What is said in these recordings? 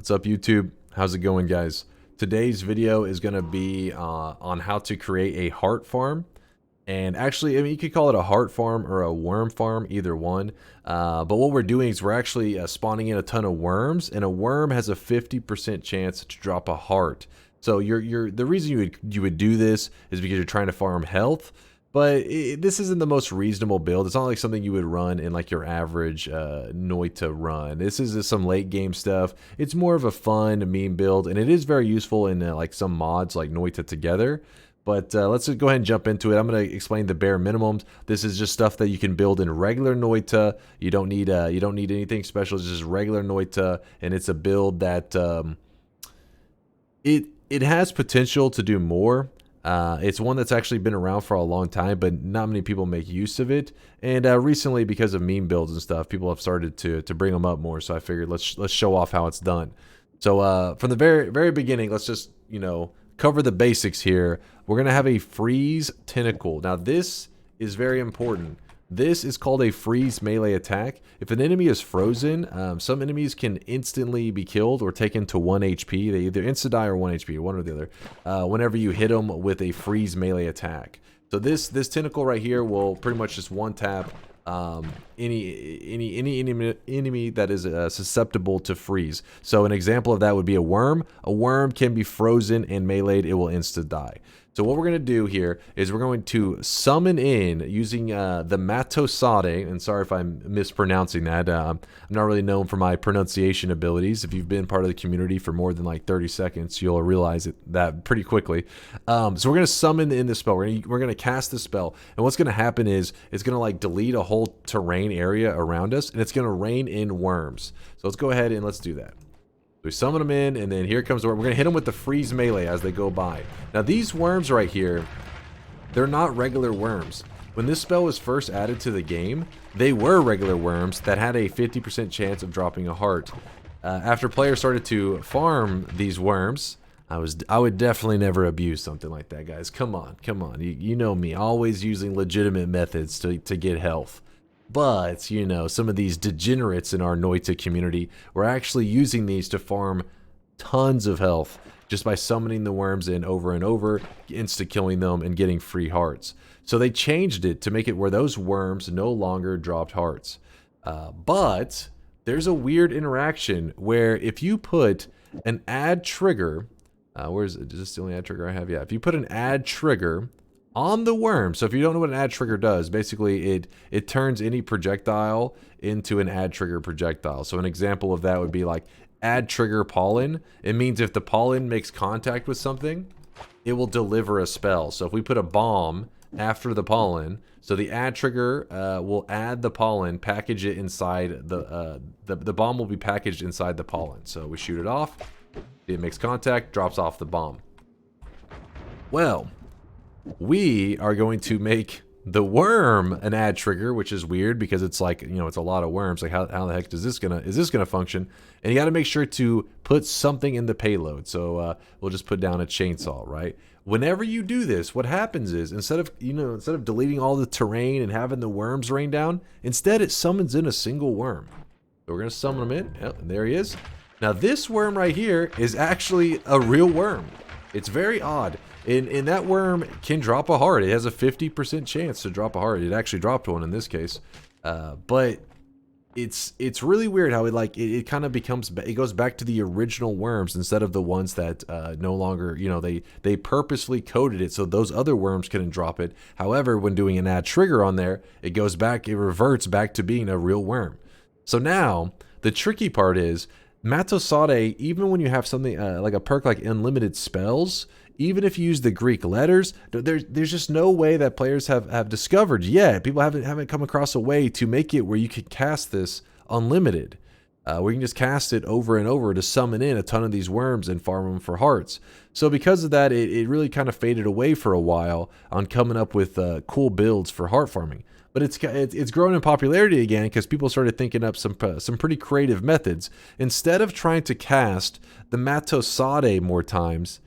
What's up, YouTube? How's it going, guys? Today's video is going to be on how to create a heart farm. And actually, I mean, you could call it a heart farm or a worm farm, either one. But what we're doing is we're actually spawning in a ton of worms, and a worm has a 50% chance to drop a heart. So the reason you would do this is because you're trying to farm health. But this isn't the most reasonable build. It's not like something you would run in like your average Noita run. This is just some late game stuff. It's more of a fun meme build, and it is very useful in like some mods like Noita together. But let's just go ahead and jump into it. I'm going to explain the bare minimums. This is just stuff that you can build in regular Noita. You don't need anything special. It's just regular Noita, and it's a build that it has potential to do more. It's one that's actually been around for a long time, but not many people make use of it. And recently, because of meme builds and stuff, people have started to bring them up more. So I figured let's show off how it's done. So from the very beginning, let's just cover the basics here. We're gonna have a freeze tentacle. Now this is very important. This is called a freeze melee attack. If an enemy is frozen, some enemies can instantly be killed or taken to 1 HP. They either insta-die or 1 HP, one or the other, whenever you hit them with a freeze melee attack. So this tentacle right here will pretty much just one tap any enemy that is susceptible to freeze. So an example of that would be a worm. A worm can be frozen and meleeed. It will insta-die. So what we're going to do here is we're going to summon in using the Matosade, and sorry if I'm mispronouncing that. I'm not really known for my pronunciation abilities. If you've been part of the community for more than like 30 seconds, you'll realize that pretty quickly. So we're going to summon in the spell. We're going to cast the spell, and what's going to happen is it's going to like delete a whole terrain area around us, and it's going to rain in worms. So let's go ahead and let's do that. We summon them in, and then here comes the worm. We're going to hit them with the freeze melee as they go by. Now, these worms right here, they're not regular worms. When this spell was first added to the game, they were regular worms that had a 50% chance of dropping a heart. After players started to farm these worms, I would definitely never abuse something like that, guys. Come on. You know me, always using legitimate methods to get health. But, some of these degenerates in our Noita community were actually using these to farm tons of health just by summoning the worms in over and over, insta-killing them, and getting free hearts. So they changed it to make it where those worms no longer dropped hearts. But there's a weird interaction where if you put an add trigger, is this the only add trigger I have? Yeah, if you put an add trigger on the worm. So if you don't know what an add trigger does, basically it turns any projectile into an add trigger projectile. So an example of that would be like add trigger pollen. It means if the pollen makes contact with something, it will deliver a spell. So if we put a bomb after the pollen, so the add trigger will add the pollen, package it inside the bomb will be packaged inside the pollen. So we shoot it off, it makes contact, drops off the bomb. Well, we are going to make the worm an add trigger, which is weird because it's like, it's a lot of worms. Like how the heck is this gonna function? And you got to make sure to put something in the payload. So we'll just put down a chainsaw, right? Whenever you do this, what happens is instead of deleting all the terrain and having the worms rain down, instead it summons in a single worm. So we're gonna summon him in. Yep, and there he is. Now this worm right here is actually a real worm. It's very odd. And that worm can drop a heart. It has a 50% chance to drop a heart. It actually dropped one in this case. But it's really weird how it kind of it goes back to the original worms instead of the ones that no longer, they purposely coded it so those other worms couldn't drop it. However, when doing an add trigger on there, it reverts back to being a real worm. So now the tricky part is Matosade, even when you have something like a perk like unlimited spells, even if you use the Greek letters, there's just no way that players have discovered yet. People haven't come across a way to make it where you can cast this unlimited. Where you can just cast it over and over to summon in a ton of these worms and farm them for hearts. So because of that, it really kind of faded away for a while on coming up with cool builds for heart farming. But it's grown in popularity again because people started thinking up some pretty creative methods. Instead of trying to cast the Matosade more times,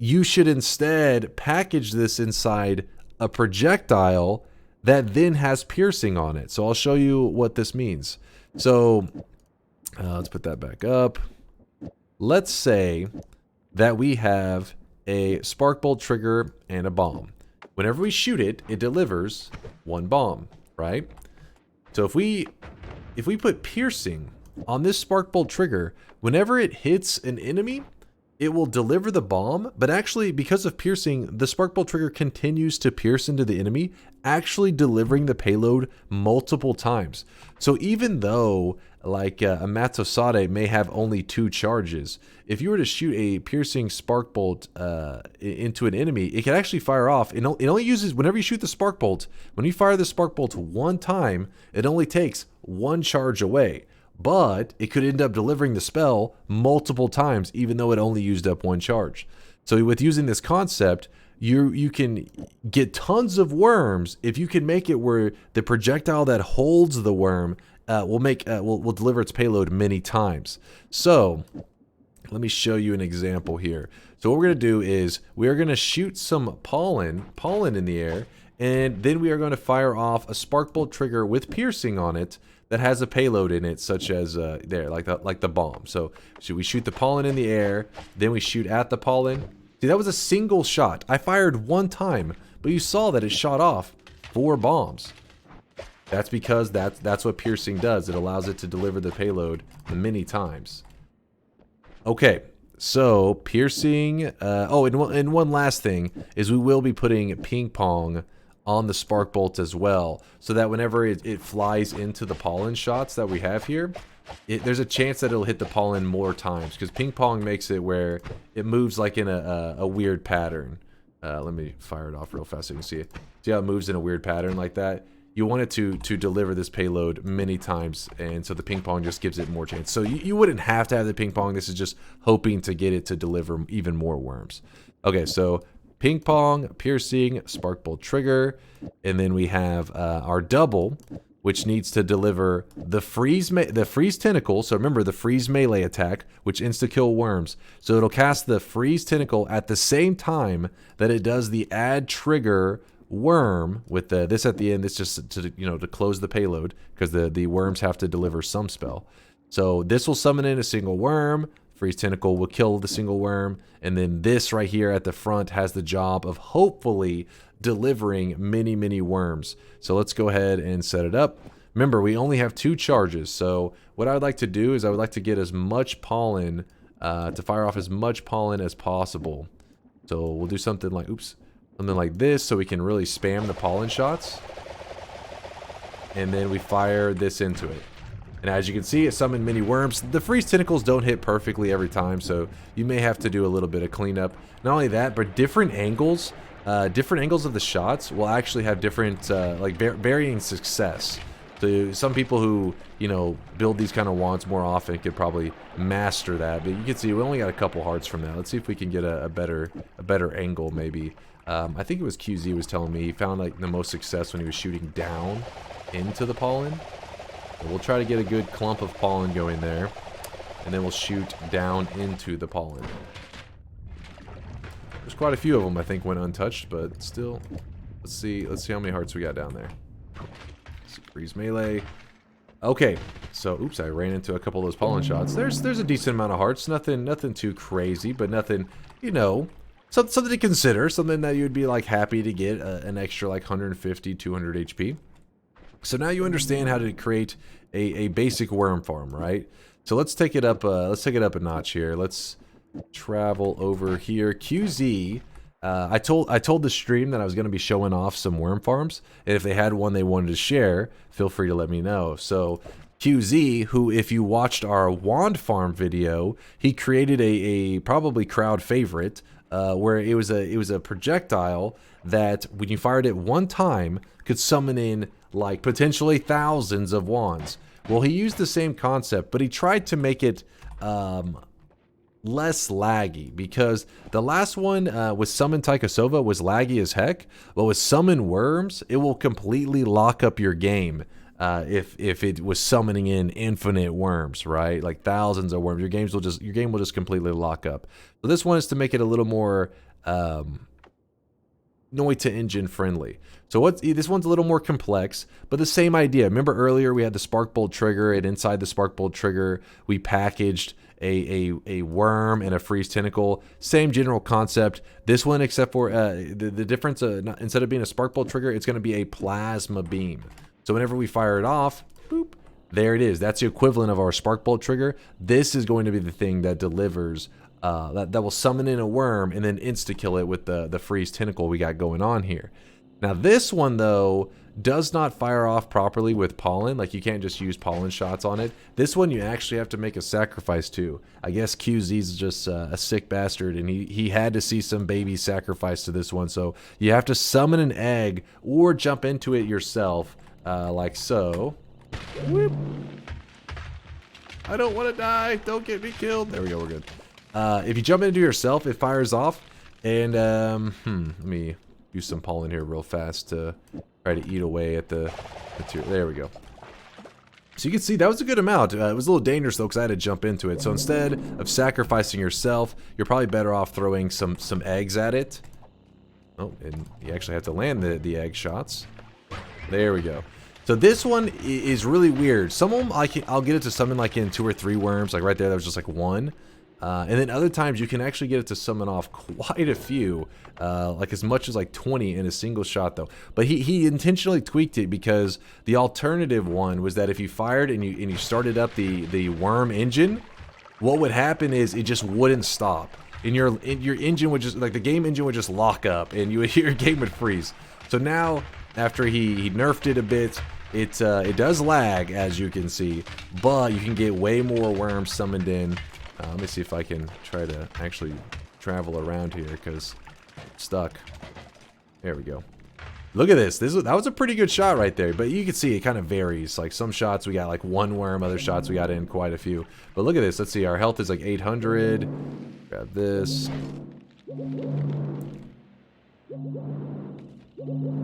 you should instead package this inside a projectile that then has piercing on it. So I'll show you what this means. So let's put that back up. let's say that we have a spark bolt trigger and a bomb. Whenever we shoot it, it delivers 1 bomb, right? So if we put piercing on this spark bolt trigger, whenever it hits an enemy, it will deliver the bomb, but actually, because of piercing, the spark bolt trigger continues to pierce into the enemy, actually delivering the payload multiple times. So even though like a Matosade may have only 2 charges, if you were to shoot a piercing spark bolt into an enemy, it can actually fire off. It only uses, whenever you shoot the spark bolt, when you fire the spark bolt 1 time, it only takes 1 charge away. But it could end up delivering the spell multiple times, even though it only used up 1 charge. So with using this concept, you can get tons of worms if you can make it where the projectile that holds the worm will deliver its payload many times. So let me show you an example here. So what we're going to do is we are going to shoot some pollen in the air, and then we are going to fire off a spark bolt trigger with piercing on it that has a payload in it, such as like the bomb. So we shoot the pollen in the air, then we shoot at the pollen. See, that was a single shot. I fired 1 time, but you saw that it shot off 4 bombs. That's because that's what piercing does. It allows it to deliver the payload many times. Okay, so piercing. And one last thing is we will be putting ping pong on the spark bolt as well, so that whenever it flies into the pollen shots that we have here, there's a chance that it'll hit the pollen more times, because ping pong makes it where it moves like in a weird pattern. Let me fire it off real fast so you can see it. See how it moves in a weird pattern like that? You want it to deliver this payload many times, and so the ping pong just gives it more chance. So you wouldn't have to have the ping pong. This is just hoping to get it to deliver even more worms. Okay, so ping pong, piercing, spark bolt trigger, and then we have our double, which needs to deliver the freeze tentacle. So remember the freeze melee attack, which insta-kill worms. So it'll cast the freeze tentacle at the same time that it does the add trigger worm with this at the end. This just to close the payload, because the worms have to deliver some spell. So this will summon in a single worm. Freeze tentacle will kill the single worm, and then this right here at the front has the job of hopefully delivering many worms. So let's go ahead and set it up. Remember, we only have 2 charges, so what I would like to do is I would like to get as much pollen to fire off as much pollen as possible. So we'll do something like something like this, so we can really spam the pollen shots, and then we fire this into it. And as you can see, it summoned many worms. The freeze tentacles don't hit perfectly every time, so you may have to do a little bit of cleanup. Not only that, but different angles of the shots will actually have different, varying success. So some people who, build these kind of wands more often could probably master that. But you can see we only got a couple hearts from that. Let's see if we can get a better angle, maybe. I think it was QZ was telling me he found like the most success when he was shooting down into the pollen. We'll try to get a good clump of pollen going there, and then we'll shoot down into the pollen. There's quite a few of them, I think, went untouched, but still, let's see how many hearts we got down there. Freeze melee. Okay, so I ran into a couple of those pollen shots. There's a decent amount of hearts. Nothing too crazy, but nothing, something to consider. Something that you'd be like happy to get an extra like 150, 200 HP. So now you understand how to create a basic worm farm, right? So let's take it up a notch here. Let's travel over here. QZ, I told the stream that I was going to be showing off some worm farms, and if they had one they wanted to share, feel free to let me know. So QZ, who if you watched our wand farm video, he created a probably crowd favorite, where it was a projectile that when you fired it 1 time could summon in like potentially thousands of wands. Well, he used the same concept, but he tried to make it less laggy, because the last one with Summon Taikasova was laggy as heck, but with Summon Worms, it will completely lock up your game if it was summoning in infinite worms, right? Like thousands of worms. Your game will just completely lock up. So this one is to make it a little more Noita engine friendly. So this one's a little more complex, but the same idea. Remember earlier we had the spark bolt trigger, and inside the spark bolt trigger we packaged a worm and a freeze tentacle. Same general concept. This one, except for the difference, instead of being a spark bolt trigger, it's going to be a plasma beam. So whenever we fire it off, boop, there it is. That's the equivalent of our spark bolt trigger. This is going to be the thing that delivers, that will summon in a worm and then insta-kill it with the freeze tentacle we got going on here. Now this one, though, does not fire off properly with pollen. Like, you can't just use pollen shots on it. This one you actually have to make a sacrifice to. I guess QZ's just a sick bastard, and he had to see some baby sacrifice to this one. So you have to summon an egg or jump into it yourself, like so. Whoop. I don't want to die. Don't get me killed. There we go. We're good. If you jump into yourself, it fires off. And let me use some pollen here real fast to try to eat away at the material. There we go. So you can see that was a good amount. It was a little dangerous though, because I had to jump into it. So instead of sacrificing yourself, you're probably better off throwing some eggs at it. Oh, and you actually have to land the egg shots. There we go. So this one is really weird. Some of them I'll get it to summon like in 2 or 3 worms. Like right there, that was just like 1. And then other times you can actually get it to summon off quite a few, like as much as like 20 in a single shot though. But he intentionally tweaked it, because the alternative one was that if you fired and you started up the worm engine, what would happen is it just wouldn't stop. And your engine would just, like, the game engine would just lock up and your game would freeze. So now, after he nerfed it a bit, it does lag, as you can see, but you can get way more worms summoned in. Let me see if I can try to actually travel around here, because it's stuck. There we go. Look at this. That was a pretty good shot right there, but you can see it kind of varies. Like, some shots we got like 1 worm, other shots we got in quite a few. But look at this. Let's see. Our health is like 800. Grab this.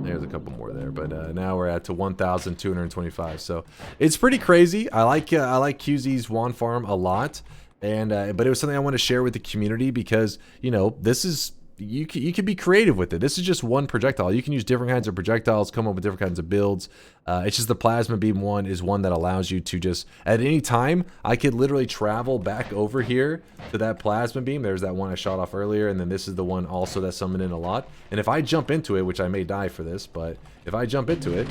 There's a couple more there, but now we're at to 1,225. So it's pretty crazy. I like QZ's wand farm a lot. And but it was something I want to share with the community, because, you know, this is, you can be creative with it. This is just one projectile. You can use different kinds of projectiles, come up with different kinds of builds. It's just the plasma beam one is one that allows you to just, at any time, I could literally travel back over here to that plasma beam. There's that one I shot off earlier, and then this is the one also that summoned in a lot. And if I jump into it, which I may die for this, but if I jump into it,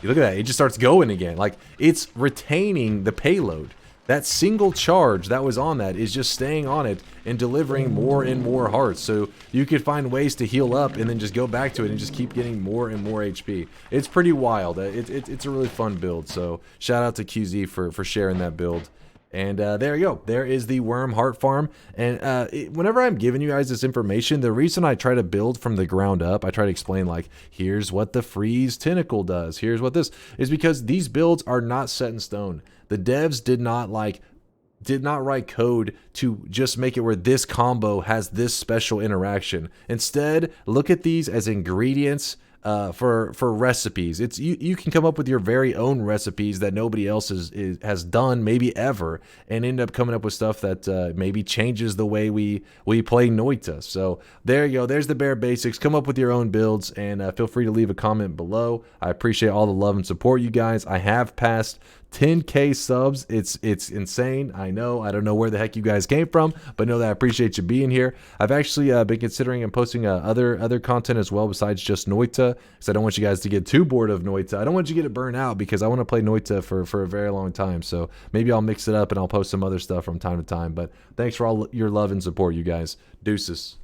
you look at that, it just starts going again. Like, it's retaining the payload. That single charge that was on that is just staying on it and delivering more and more hearts. So you could find ways to heal up and then just go back to it and just keep getting more and more HP. It's pretty wild. It's a really fun build. So shout out to QZ for sharing that build. And there you go. There is the worm heart farm. And whenever I'm giving you guys this information, the reason I try to build from the ground up, I try to explain, like, here's what the freeze tentacle does, here's what this is, because these builds are not set in stone. The devs did not write code to just make it where this combo has this special interaction. Instead, look at these as ingredients for recipes. It's you can come up with your very own recipes that nobody else has done, maybe ever, and end up coming up with stuff that maybe changes the way we play Noita. So there you go. There's the bare basics. Come up with your own builds, and feel free to leave a comment below. I appreciate all the love and support, you guys. I have passed 10K subs. It's insane. I know. I don't know where the heck you guys came from, but know that I appreciate you being here. I've actually been considering and posting other content as well besides just Noita, because I don't want you guys to get too bored of Noita. I don't want you to get burnt out, because I want to play Noita for a very long time. So maybe I'll mix it up and I'll post some other stuff from time to time. But thanks for all your love and support, you guys. Deuces.